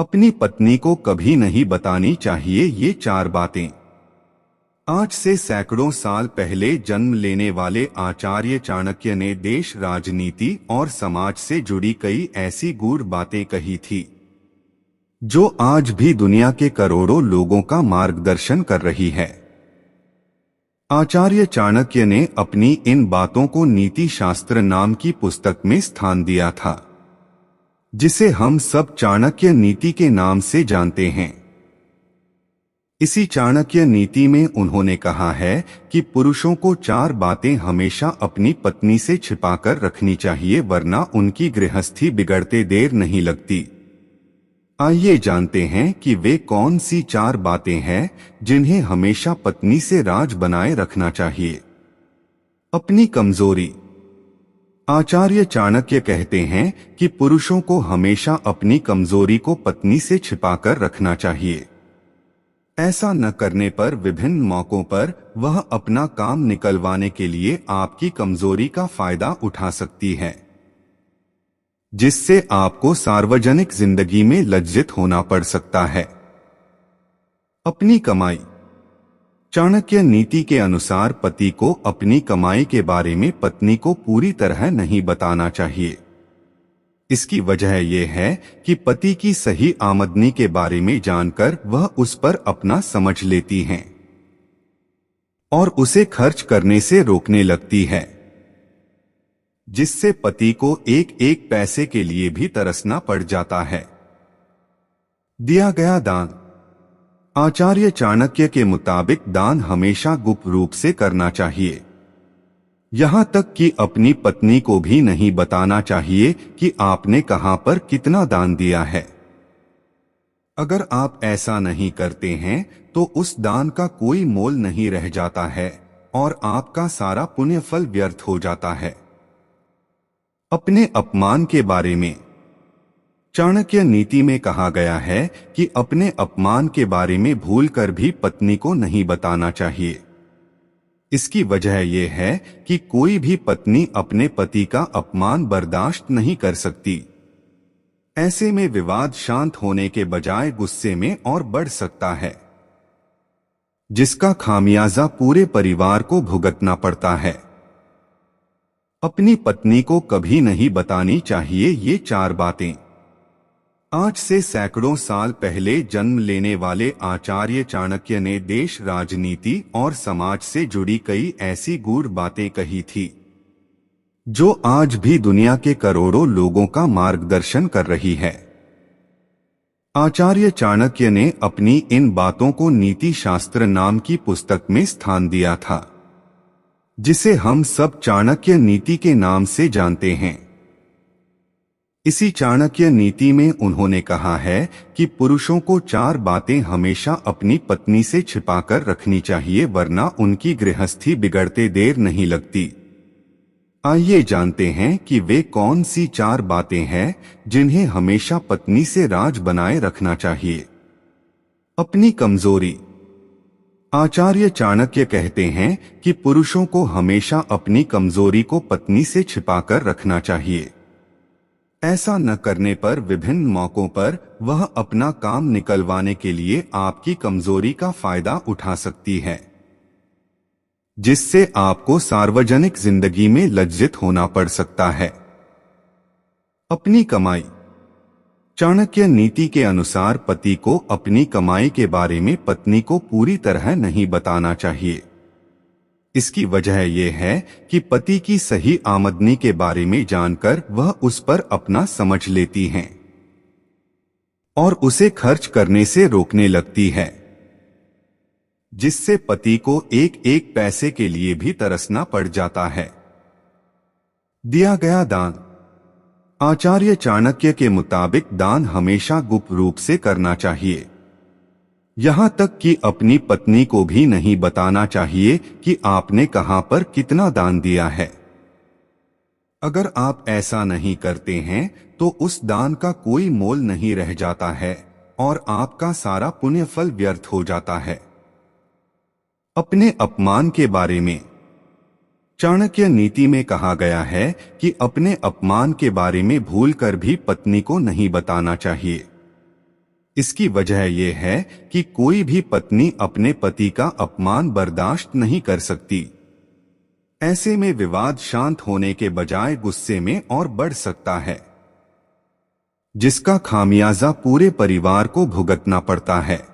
अपनी पत्नी को कभी नहीं बतानी चाहिए ये 4 बातें। आज से सैकड़ों साल पहले जन्म लेने वाले आचार्य चाणक्य ने देश, राजनीति और समाज से जुड़ी कई ऐसी गूढ़ बातें कही थी जो आज भी दुनिया के करोड़ों लोगों का मार्गदर्शन कर रही है। आचार्य चाणक्य ने अपनी इन बातों को नीति शास्त्र नाम की पुस्तक में स्थान दिया था, जिसे हम सब चाणक्य नीति के नाम से जानते हैं। इसी चाणक्य नीति में उन्होंने कहा है कि पुरुषों को 4 बातें हमेशा अपनी पत्नी से छिपाकर रखनी चाहिए, वरना उनकी गृहस्थी बिगड़ते देर नहीं लगती। आइए जानते हैं कि वे कौन सी 4 बातें हैं जिन्हें हमेशा पत्नी से राज बनाए रखना चाहिए। अपनी कमजोरी। आचार्य चाणक्य कहते हैं कि पुरुषों को हमेशा अपनी कमजोरी को पत्नी से छिपाकर रखना चाहिए। ऐसा न करने पर विभिन्न मौकों पर वह अपना काम निकलवाने के लिए आपकी कमजोरी का फायदा उठा सकती है, जिससे आपको सार्वजनिक जिंदगी में लज्जित होना पड़ सकता है। अपनी कमाई। चाणक्य नीति के अनुसार पति को अपनी कमाई के बारे में पत्नी को पूरी तरह नहीं बताना चाहिए। इसकी वजह यह है कि पति की सही आमदनी के बारे में जानकर वह उस पर अपना समझ लेती हैं और उसे खर्च करने से रोकने लगती है, जिससे पति को एक एक पैसे के लिए भी तरसना पड़ जाता है। दिया गया दान। आचार्य चाणक्य के मुताबिक दान हमेशा गुप्त रूप से करना चाहिए, यहां तक कि अपनी पत्नी को भी नहीं बताना चाहिए कि आपने कहां पर कितना दान दिया है। अगर आप ऐसा नहीं करते हैं तो उस दान का कोई मोल नहीं रह जाता है और आपका सारा पुण्य फल व्यर्थ हो जाता है। अपने अपमान के बारे में। चाणक्य नीति में कहा गया है कि अपने अपमान के बारे में भूलकर भी पत्नी को नहीं बताना चाहिए। इसकी वजह यह है कि कोई भी पत्नी अपने पति का अपमान बर्दाश्त नहीं कर सकती। ऐसे में विवाद शांत होने के बजाय गुस्से में और बढ़ सकता है, जिसका खामियाजा पूरे परिवार को भुगतना पड़ता है। अपनी पत्नी को कभी नहीं बतानी चाहिए ये 4 बातें। आज से सैकड़ों साल पहले जन्म लेने वाले आचार्य चाणक्य ने देश, राजनीति और समाज से जुड़ी कई ऐसी गूढ़ बातें कही थी जो आज भी दुनिया के करोड़ों लोगों का मार्गदर्शन कर रही है। आचार्य चाणक्य ने अपनी इन बातों को नीति शास्त्र नाम की पुस्तक में स्थान दिया था, जिसे हम सब चाणक्य नीति के नाम से जानते हैं। इसी चाणक्य नीति में उन्होंने कहा है कि पुरुषों को 4 बातें हमेशा अपनी पत्नी से छिपाकर रखनी चाहिए, वरना उनकी गृहस्थी बिगड़ते देर नहीं लगती। आइए जानते हैं कि वे कौन सी 4 बातें हैं जिन्हें हमेशा पत्नी से राज बनाए रखना चाहिए। अपनी कमजोरी। आचार्य चाणक्य कहते हैं कि पुरुषों को हमेशा अपनी कमजोरी को पत्नी से छिपाकर रखना चाहिए। ऐसा न करने पर विभिन्न मौकों पर वह अपना काम निकलवाने के लिए आपकी कमजोरी का फायदा उठा सकती है, जिससे आपको सार्वजनिक जिंदगी में लज्जित होना पड़ सकता है। अपनी कमाई। चाणक्य नीति के अनुसार पति को अपनी कमाई के बारे में पत्नी को पूरी तरह नहीं बताना चाहिए। इसकी वजह यह है कि पति की सही आमदनी के बारे में जानकर वह उस पर अपना समझ लेती हैं और उसे खर्च करने से रोकने लगती है, जिससे पति को एक एक पैसे के लिए भी तरसना पड़ जाता है। दिया गया दान। आचार्य चाणक्य के मुताबिक दान हमेशा गुप्त रूप से करना चाहिए, यहां तक कि अपनी पत्नी को भी नहीं बताना चाहिए कि आपने कहां पर कितना दान दिया है। अगर आप ऐसा नहीं करते हैं तो उस दान का कोई मोल नहीं रह जाता है और आपका सारा पुण्य फल व्यर्थ हो जाता है। अपने अपमान के बारे में। चाणक्य नीति में कहा गया है कि अपने अपमान के बारे में भूलकर भी पत्नी को नहीं बताना चाहिए। इसकी वजह यह है कि कोई भी पत्नी अपने पति का अपमान बर्दाश्त नहीं कर सकती। ऐसे में विवाद शांत होने के बजाय गुस्से में और बढ़ सकता है, जिसका खामियाजा पूरे परिवार को भुगतना पड़ता है।